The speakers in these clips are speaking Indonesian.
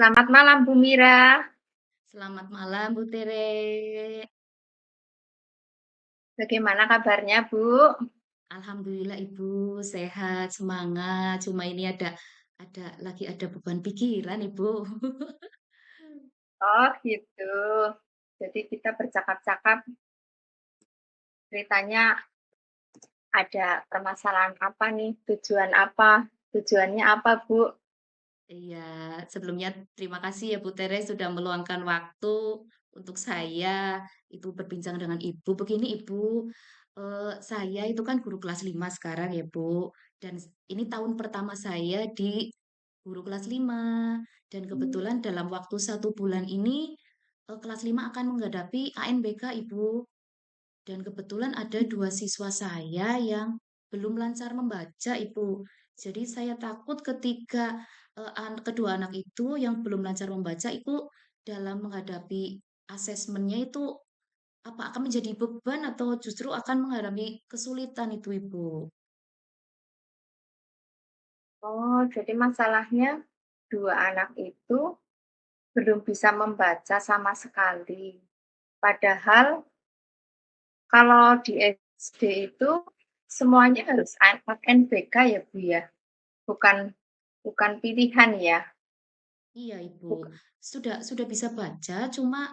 Selamat malam Bu Mira. Selamat malam Bu Tere. Bagaimana kabarnya Bu? Alhamdulillah Ibu sehat, semangat. Cuma ini ada beban pikiran Ibu. Oh gitu. Jadi kita bercakap-cakap ceritanya ada permasalahan apa nih? Tujuan apa? Tujuannya apa Bu? Iya, sebelumnya terima kasih ya Bu Tere sudah meluangkan waktu untuk saya itu berbincang dengan Ibu. Begini Ibu, saya itu kan guru kelas 5 sekarang ya Bu. Dan ini tahun pertama saya di guru kelas 5. Dan kebetulan dalam waktu 1 bulan ini kelas 5 akan menghadapi ANBK Ibu. Dan kebetulan ada 2 siswa saya yang belum lancar membaca, Ibu. Jadi saya takut ketika kedua anak itu yang belum lancar membaca itu dalam menghadapi asesmennya itu apa akan menjadi beban atau justru akan menghadapi kesulitan itu, Ibu. Oh, jadi masalahnya dua anak itu belum bisa membaca sama sekali. Padahal kalau di SD itu semuanya harus NBK ya Bu ya? Bukan bukan pilihan ya? Iya, Ibu. Buk Sudah bisa baca, cuma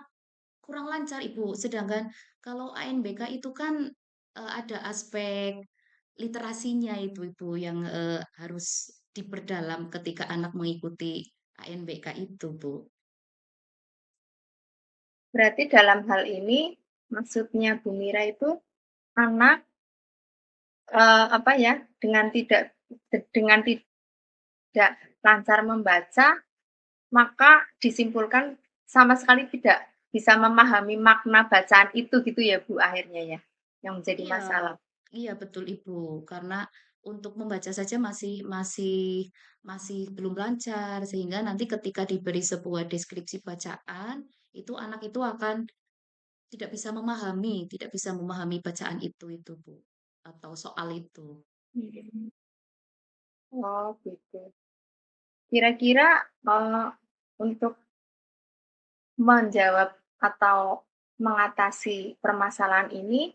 kurang lancar, Ibu. Sedangkan kalau ANBK itu kan ada aspek literasinya itu, Ibu, yang harus diperdalam ketika anak mengikuti ANBK itu, Bu. Berarti dalam hal ini maksudnya Bu Mira itu anak, apa ya, dengan tidak lancar membaca, maka disimpulkan sama sekali tidak bisa memahami makna bacaan itu gitu ya Bu akhirnya ya, yang menjadi Iya, masalah? iya betul Ibu. Karena untuk membaca saja masih belum lancar sehingga nanti ketika diberi sebuah deskripsi bacaan, itu anak itu akan tidak bisa memahami bacaan itu Bu atau soal itu. Mhm. Oh gitu. Kira-kira, untuk menjawab atau mengatasi permasalahan ini,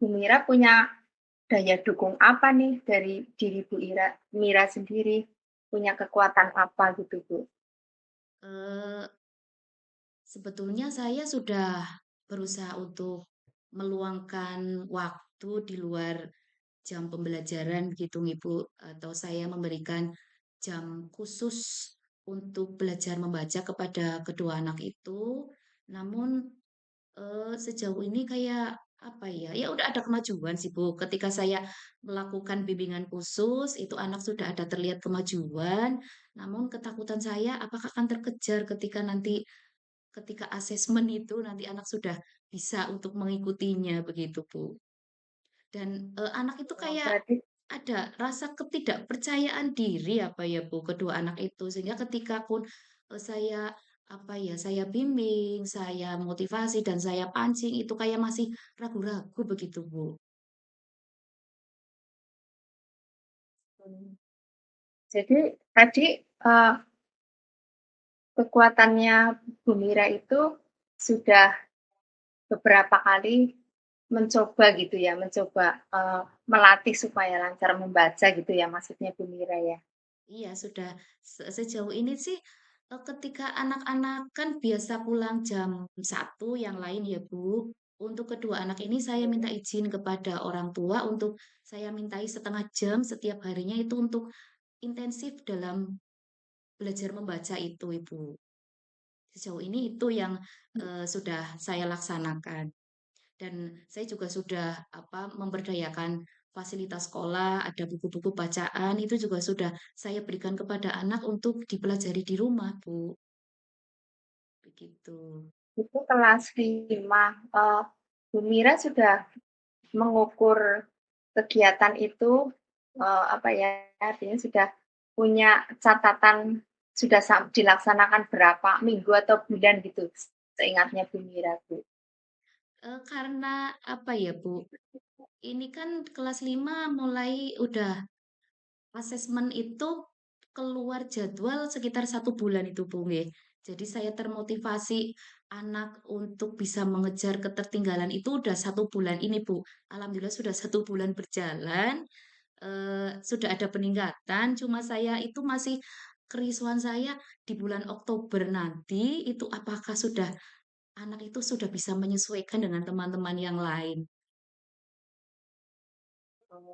Bu Mira punya daya dukung apa nih dari diri Mira sendiri? Punya kekuatan apa gitu, Bu? Eh, Sebetulnya saya sudah berusaha untuk meluangkan waktu di luar jam pembelajaran gitu Ibu atau saya memberikan jam khusus untuk belajar membaca kepada kedua anak itu. Namun sejauh ini kayak apa ya? Ya udah ada kemajuan sih Bu. Ketika saya melakukan bimbingan khusus, itu anak sudah ada terlihat kemajuan. Namun ketakutan saya apakah akan terkejar ketika asesmen itu nanti anak sudah bisa untuk mengikutinya begitu Bu. Dan anak itu Oh, kayak berarti ada rasa ketidakpercayaan diri apa ya Bu kedua anak itu sehingga ketika pun saya apa ya saya bimbing, saya motivasi dan saya pancing itu kayak masih ragu-ragu begitu Bu. mmm, jadi tadi, eee, kekuatannya Bu Mira itu sudah beberapa kali mencoba gitu ya, mencoba, melatih supaya lancar membaca gitu ya maksudnya Bu Mira ya? Iya sudah sejauh ini sih ketika anak-anak kan biasa pulang jam 1 yang lain ya Bu. Untuk kedua anak ini saya minta Iya. izin kepada orang tua untuk saya mintai setengah jam setiap harinya itu untuk intensif dalam belajar membaca itu, Ibu. Sejauh ini itu yang sudah saya laksanakan. Dan saya juga sudah apa memberdayakan fasilitas sekolah, ada buku-buku bacaan, itu juga sudah saya berikan kepada anak untuk dipelajari di rumah, Bu. Begitu. Itu kelas 5, Bu Mira sudah mengukur kegiatan itu, apa ya, artinya sudah punya catatan sudah dilaksanakan berapa minggu atau bulan gitu, seingatnya Bu Mira, Bu? Karena apa ya, Bu, ini kan kelas 5 mulai udah asesmen itu keluar jadwal sekitar 1 bulan itu, Bu, nggih. Jadi saya termotivasi anak untuk bisa mengejar ketertinggalan itu udah 1 bulan ini, Bu. Alhamdulillah sudah 1 bulan berjalan, sudah ada peningkatan, cuma saya itu masih kerisauan saya di bulan Oktober nanti itu apakah sudah anak itu sudah bisa menyesuaikan dengan teman-teman yang lain.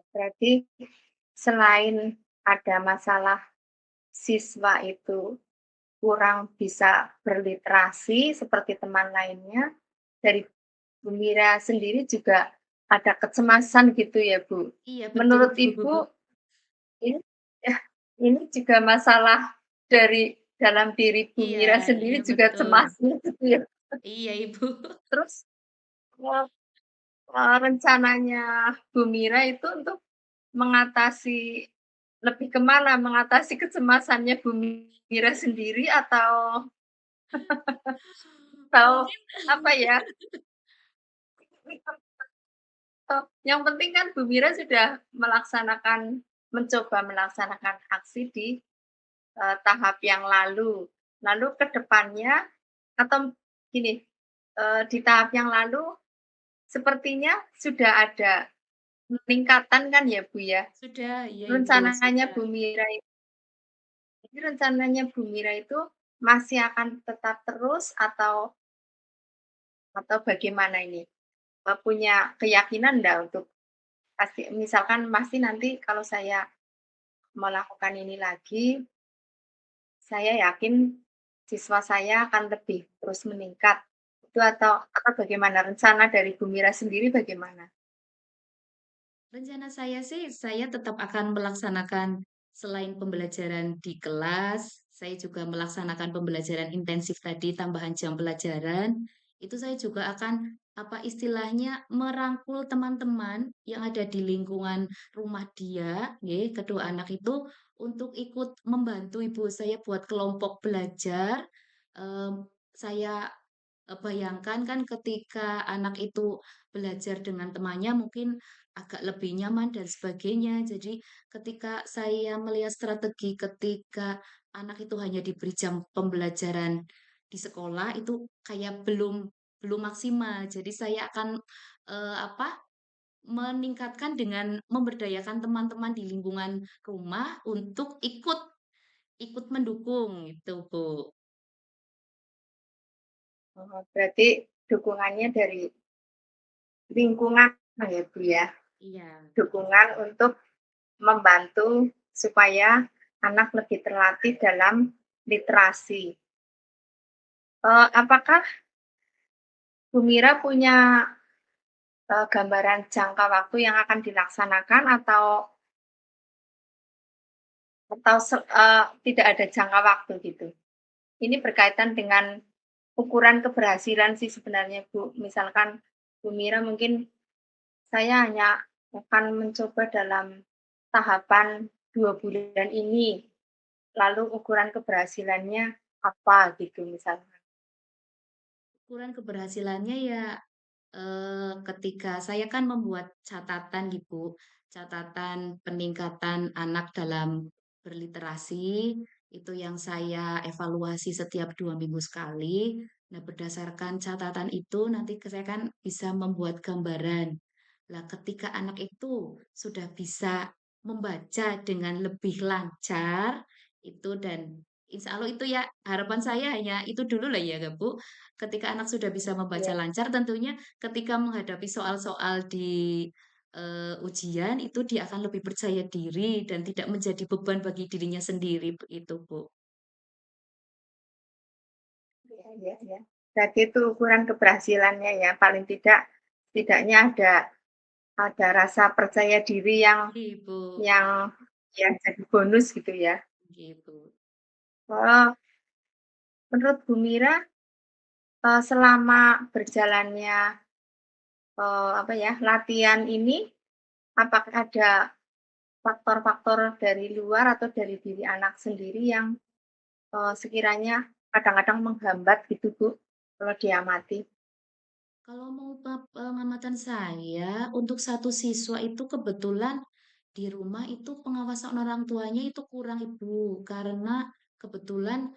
Berarti selain ada masalah siswa itu kurang bisa berliterasi seperti teman lainnya, dari Bu Mira sendiri juga ada kecemasan gitu ya, Bu? Iya betul, Menurut Bu. Ibu ini ya, ini juga masalah dari dalam diri Bu Iya Mira iya sendiri juga betul. cemasnya gitu ya? Iya, Ibu. Terus, eee rencananya Bu Mira itu untuk mengatasi lebih ke mana? Mengatasi kecemasannya Bu Mira sendiri atau Mungkin apa ya, yang penting kan Bu Mira sudah mencoba melaksanakan aksi di, tahap yang lalu. Lalu ke depannya atau gini, di tahap yang lalu sepertinya sudah ada peningkatan kan ya, Bu, ya? sudah, iya Ibu, Rencananya sudah. Bu Mira Jadi rencananya Bu Mira itu masih akan tetap terus atau bagaimana ini? Punya keyakinan enggak untuk pasti misalkan pasti nanti kalau saya melakukan ini lagi, saya yakin siswa saya akan lebih terus meningkat. Itu atau bagaimana? Rencana dari Bu Mira sendiri bagaimana? Rencana saya sih, saya tetap akan melaksanakan selain pembelajaran di kelas, saya juga melaksanakan pembelajaran intensif tadi, tambahan jam pelajaran. Itu saya juga akan, apa istilahnya, merangkul teman-teman yang ada di lingkungan rumah dia, nggih, kedua anak itu untuk ikut membantu ibu saya buat kelompok belajar. Saya bayangkan kan ketika anak itu belajar dengan temannya mungkin agak lebih nyaman dan sebagainya. Jadi ketika saya melihat strategi ketika anak itu hanya diberi jam pembelajaran di sekolah itu kayak belum belum maksimal. Jadi saya akan apa meningkatkan dengan memberdayakan teman-teman di lingkungan rumah untuk ikut ikut mendukung itu, Bu. Berarti dukungannya dari lingkungan ya, Bu, ya? Iya. Dukungan untuk membantu supaya anak lebih terlatih dalam literasi. Apakah Bu Mira punya, gambaran jangka waktu yang akan dilaksanakan atau tidak ada jangka waktu gitu? Ini berkaitan dengan ukuran keberhasilan sih sebenarnya, Bu. Misalkan Bu Mira mungkin saya hanya akan mencoba dalam tahapan 2 bulan ini, lalu ukuran keberhasilannya apa gitu misalnya. Ukuran keberhasilannya ya, ketika saya kan membuat catatan gitu, catatan peningkatan anak dalam berliterasi, itu yang saya evaluasi setiap 2 minggu sekali. Nah, berdasarkan catatan itu nanti saya kan bisa membuat gambaran. Lah, ketika anak itu sudah bisa membaca dengan lebih lancar, itu dan insya Allah itu ya harapan saya hanya itu dulu lah ya, Bu. Ketika anak sudah bisa membaca Iya, lancar, tentunya ketika menghadapi soal-soal di, ujian, itu dia akan lebih percaya diri dan tidak menjadi beban bagi dirinya sendiri, begitu, Bu. iya iya iya. Berarti itu ukuran keberhasilannya ya, paling tidak setidaknya ada rasa percaya diri yang Ibu, yang ya jadi bonus gitu ya. gitu. Oh, menurut Bu Mira, selama berjalannya, apa ya, latihan ini, apakah ada faktor-faktor dari luar atau dari diri anak sendiri yang, sekiranya kadang-kadang menghambat gitu, Bu, kalau diamati? Kalau mau pengamatan saya, untuk satu siswa itu kebetulan Di rumah itu pengawasan orang tuanya itu kurang, Ibu, karena kebetulan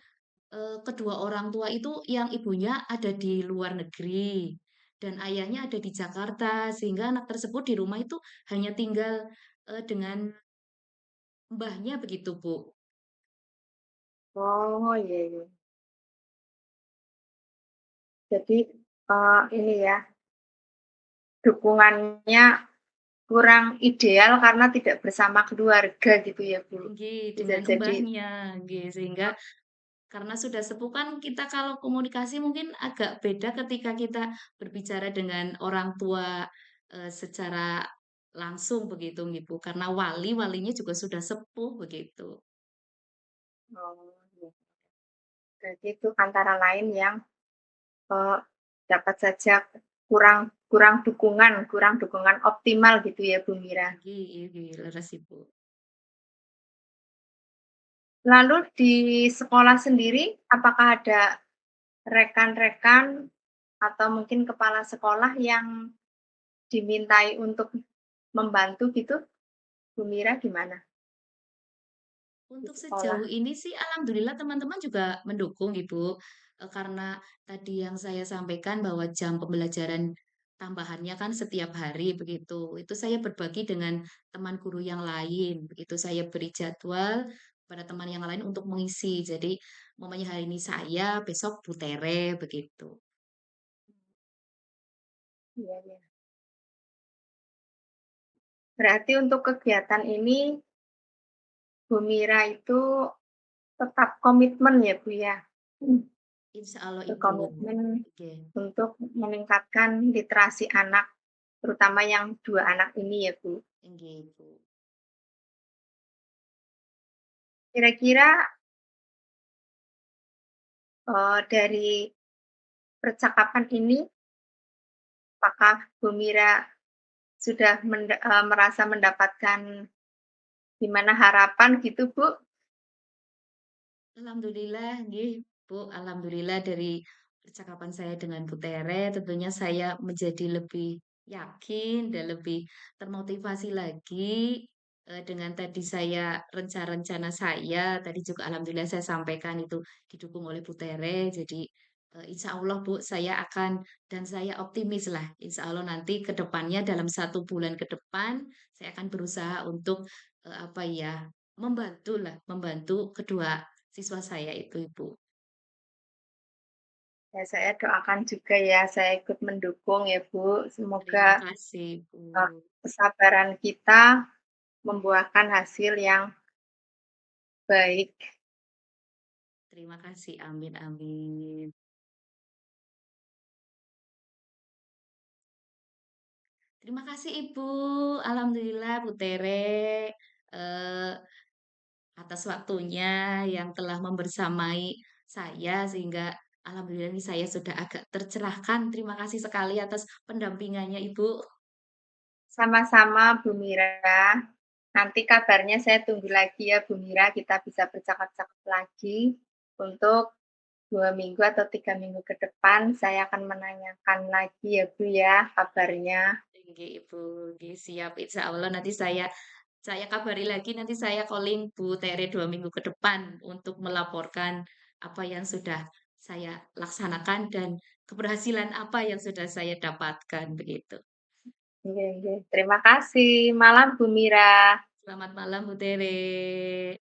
kedua orang tua itu yang ibunya ada di luar negeri dan ayahnya ada di Jakarta, sehingga anak tersebut di rumah itu hanya tinggal dengan mbahnya begitu, Bu. Oh, iya iya. Jadi, ini ya, dukungannya kurang ideal karena tidak bersama keluarga gitu ya, Bu? Nggih, Bisa dengan jadi mbahnya, nggih, sehingga karena sudah sepuh kan kita kalau komunikasi mungkin agak beda ketika kita berbicara dengan orang tua secara langsung begitu, Ibu. Karena walinya juga sudah sepuh begitu. oh, iya. Berarti itu antara lain yang, eee, dapat saja kurang kurang dukungan optimal gitu ya, Bu Mira. Nggih, nggih, leres Ibu. Lalu di sekolah sendiri, apakah ada rekan-rekan atau mungkin kepala sekolah yang dimintai untuk membantu gitu? Bu Mira gimana di Untuk sekolah? sejauh ini sih alhamdulillah teman-teman juga mendukung Ibu, karena tadi yang saya sampaikan bahwa jam pembelajaran tambahannya kan setiap hari begitu. Itu saya berbagi dengan teman guru yang lain, begitu saya beri jadwal pada teman yang lain untuk mengisi. Jadi umpamanya hari ini saya, besok Bu Tere begitu. Iya iya. Berarti untuk kegiatan ini Bu Mira itu tetap komitmen ya, Bu, ya? Insya Allah Ibu. Berkomitmen Oke, untuk meningkatkan literasi anak, terutama yang 2 anak ini ya, Bu. nggih Ibu. Kira-kira, dari percakapan ini, apakah Bu Mira sudah merasa mendapatkan gimana harapan gitu, Bu? Alhamdulillah, nggih, Bu. Alhamdulillah dari percakapan saya dengan Bu Tere, tentunya saya menjadi lebih yakin dan lebih termotivasi lagi dengan tadi saya rencana-rencana saya, tadi juga alhamdulillah saya sampaikan itu didukung oleh Bu Tere. Jadi insya Allah Bu, saya akan dan saya optimis lah. Insya Allah nanti ke depannya dalam 1 bulan ke depan saya akan berusaha untuk apa ya membantu lah, membantu kedua siswa saya itu, Ibu. Ya saya doakan juga ya, saya ikut mendukung ya, Bu. Semoga, Terima kasih, Bu. kesabaran kita membuahkan hasil yang baik. Terima kasih, amin amin. Terima kasih, Ibu. Alhamdulillah, Bu Tere, eee, atas waktunya yang telah membersamai saya sehingga alhamdulillah ini saya sudah agak tercerahkan. Terima kasih sekali atas pendampingannya, Ibu. Sama-sama Bu Mira. Nanti kabarnya saya tunggu lagi ya Bu Mira, kita bisa bercakap-cakap lagi untuk 2 minggu atau 3 minggu ke depan saya akan menanyakan lagi ya Bu ya kabarnya. Nggih, Ibu, nggih siap. Insya Allah nanti saya kabari lagi, nanti saya calling Bu Tere 2 minggu ke depan untuk melaporkan apa yang sudah saya laksanakan dan keberhasilan apa yang sudah saya dapatkan, begitu. Nggih nggih. Terima kasih. Malam Bu Mira. Selamat malam, Bu Tere.